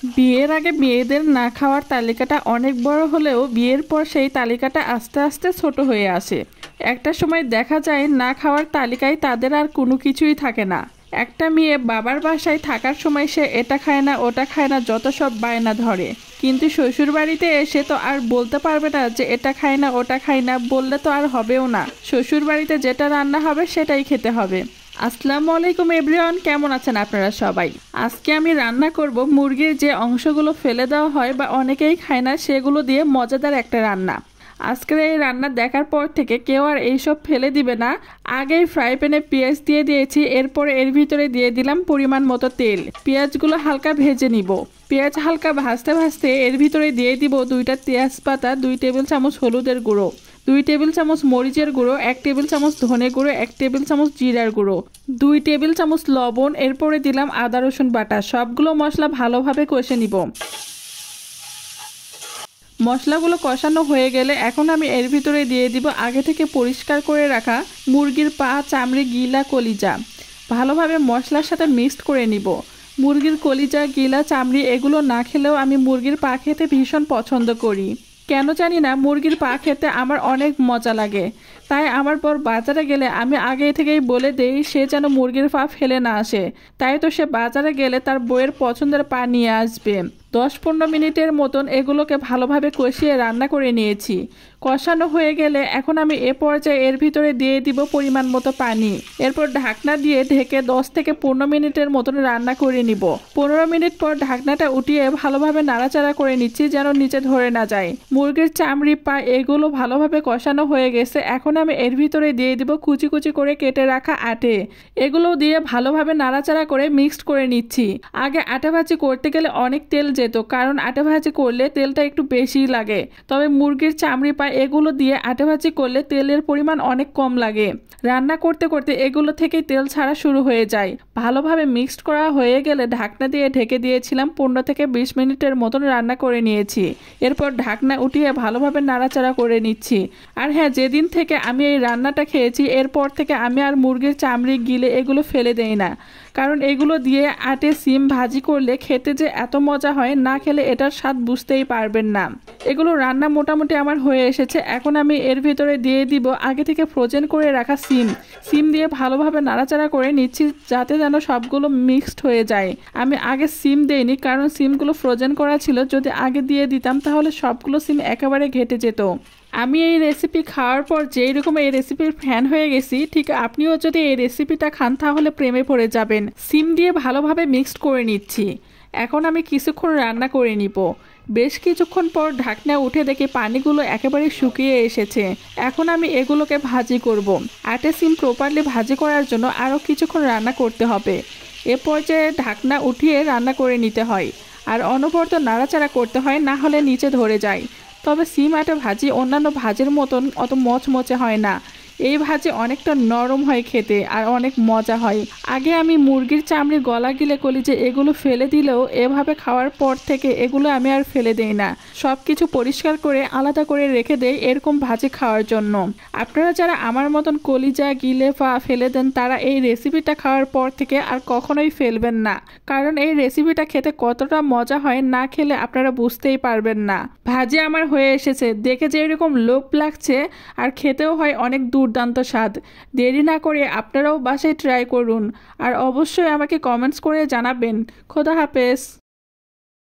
বিয়ের আগে মেয়েদের না খাওয়ার তালিকাটা অনেক বড় হলেও বিয়ের পর সেই তালিকাটা আস্তে আস্তে ছোট হয়ে আসে। একটা সময় দেখা যায় না খাওয়ার তালিকায় তাদের আর কোনো কিছুই থাকে না। একটা মেয়ে বাবার বাসায় থাকার সময় সে এটা খায় না ওটা খায় না যত সব বায়না ধরে, কিন্তু শ্বশুর বাড়িতে এসে তো আর বলতে পারবে না যে এটা খায় না ওটা খায় না, বললে তো আর হবেও না। শ্বশুর বাড়িতে যেটা রান্না হবে সেটাই খেতে হবে। আসসালামু আলাইকুম এভরিওয়ান, কেমন আছেন আপনারা সবাই? আজকে আমি রান্না করব মুরগির যে অংশগুলো ফেলে দেওয়া হয় বা অনেকেই খায় না সেগুলো দিয়ে মজাদার একটা রান্না। আজকের এই রান্না দেখার পর থেকে কেউ আর এইসব ফেলে দিবে না। আগেই ফ্রাই প্যানে পেঁয়াজ দিয়ে দিয়েছি, এরপরে এর ভিতরে দিয়ে দিলাম পরিমাণ মতো তেল। পেঁয়াজগুলো হালকা ভেজে নিব। পেঁয়াজ হালকা ভাজতে ভাজতে এর ভিতরে দিয়ে দিব 2টা তেজপাতা, 2 টেবিল চামচ হলুদের গুঁড়ো, 2 টেবিল চামচ মরিচের গুঁড়ো, 1 টেবিল চামচ ধনে গুঁড়ো, 1 টেবিল চামচ জিরার গুঁড়ো, 2 টেবিল চামচ লবণ। এরপরে দিলাম আদা রসুন বাটা। সবগুলো মশলা ভালোভাবে কষে নিব। মশলাগুলো কষানো হয়ে গেলে এখন আমি এর ভিতরে দিয়ে দিব আগে থেকে পরিষ্কার করে রাখা মুরগির পা, চামড়ি, গিলা, কলিজা। ভালোভাবে মশলার সাথে মিক্সড করে নিব। মুরগির কলিজা, গিলা, চামড়ি এগুলো না খেলেও আমি মুরগির পা খেতে ভীষণ পছন্দ করি। কেন জানি না, মুরগির পা খেতে আমার অনেক মজা লাগে। তাই আমার পর বাজারে গেলে আমি আগে থেকেই বলে দেই সে যেন মুরগির পা ফেলে না আসে। তাই তো সে বাজারে গেলে তার বইয়ের পছন্দের পা নিয়ে আসবে। 10-15 মিনিটের মতন এগুলোকে ভালোভাবে কষিয়ে রান্না করে নিয়েছি। কষানো হয়ে গেলে এখন আমি এ পর্যায়ে এর ভিতরে দিয়ে দিব পরিমাণ মতো পানি। এরপর ঢাকনা দিয়ে ঢেকে 10 থেকে 15 মিনিটের মতন রান্না করে নিব। 15 মিনিট পর ঢাকনাটা উঠিয়ে ভালোভাবে নাড়াচাড়া করে নিচ্ছি যেন নিচে ধরে না যায়। মুরগির চামড়ি, পা এগুলো ভালোভাবে কষানো হয়ে গেছে। এখন আমি এর ভিতরে দিয়ে দিব কুচি কুচি করে কেটে রাখা আটে। এগুলো দিয়ে ভালোভাবে নাড়াচাড়া করে মিক্সড করে নিচ্ছি। আগে আটা ভাজি করতে গেলে অনেক তেল যেত, কারণ আটা ভাজি করলে তেলটা একটু বেশিই লাগে। তবে মুরগির চামড়ি, পা এগুলো দিয়ে আটা ভাজি করলে তেলের পরিমাণ অনেক কম লাগে। রান্না করতে করতে এগুলো থেকেই তেল ছাড়া শুরু হয়ে যায়। ভালোভাবে মিক্সড করা হয়ে গেলে ঢাকনা দিয়ে ঢেকে দিয়েছিলাম। 15 থেকে 20 মিনিটের মতন রান্না করে নিয়েছি। এরপর ঢাকনা উঠিয়ে ভালোভাবে নাড়াচাড়া করে নিচ্ছি। আর হ্যাঁ, যেদিন থেকে আমি এই রান্নাটা খেয়েছি এরপর থেকে আমি আর মুরগির চামড়ি, গিলে এগুলো ফেলে দেই না, কারণ এগুলো দিয়ে আটে সিম ভাজি করলে খেতে যে এত মজা হয়, না খেলে এটার স্বাদ বুঝতেই পারবেন না। এগুলো রান্না মোটামুটি আমার হয়ে এসেছে। এখন আমি এর ভিতরে দিয়ে দিব আগে থেকে ফ্রোজেন করে রাখা সিম দিয়ে ভালোভাবে নাড়াচাড়া করে নিচ্ছি যাতে যেন সবগুলো মিক্সড হয়ে যায়। আমি আগে সিম দেইনি, কারণ সিমগুলো ফ্রোজেন করা ছিল। যদি আগে দিয়ে দিতাম তাহলে সবগুলো সিম একেবারে ঘেটে যেত। আমি এই রেসিপি খাওয়ার পর যেই রকম এই রেসিপির ফ্যান হয়ে গেছি, ঠিক আপনিও যদি এই রেসিপিটা খান তাহলে প্রেমে পড়ে যাবেন। সিম দিয়ে ভালোভাবে মিক্সড করে নিচ্ছি। এখন আমি কিছুক্ষণ রান্না করে নিব। বেশ কিছুক্ষণ পর ঢাকনা উঠে দেখি পানিগুলো একেবারে শুকিয়ে এসেছে। এখন আমি এগুলোকে ভাজি করব। আটে সিম প্রপারলি ভাজি করার জন্য আরও কিছুক্ষণ রান্না করতে হবে। এ পর্যায়ে ঢাকনা উঠিয়ে রান্না করে নিতে হয় আর অনবরত নাড়াচাড়া করতে হয়, না হলে নিচে ধরে যায়। তবে সিম আটা ভাজি অন্যান্য ভাজির মতন অত মচমচে হয় না। এই ভাজি অনেকটা নরম হয় খেতে আর অনেক মজা হয়। আগে আমি মুরগির চামড়ি, গলা, গিলে, কলিজা এগুলো ফেলে দিলেও এভাবে খাওয়ার পর থেকে এগুলো আমি আর ফেলে দেই না। সব কিছু পরিষ্কার করে আলাদা করে রেখে দেই এরকম ভাজি খাওয়ার জন্য। আপনারা যারা আমার মতন কলিজা, গিলে, পা ফেলে দেন তারা এই রেসিপিটা খাওয়ার পর থেকে আর কখনোই ফেলবেন না, কারণ এই রেসিপিটা খেতে কতটা মজা হয় না খেলে আপনারা বুঝতেই পারবেন না। ভাজি আমার হয়ে এসেছে, দেখে যে এরকম লোভ লাগছে আর খেতেও হয় অনেক দুর্দান্ত স্বাদ। দেরি না করে আপনারাও বাসায় ট্রাই করুন আর অবশ্যই আমাকে কমেন্টস করে জানাবেন। খোদা হাফেজ।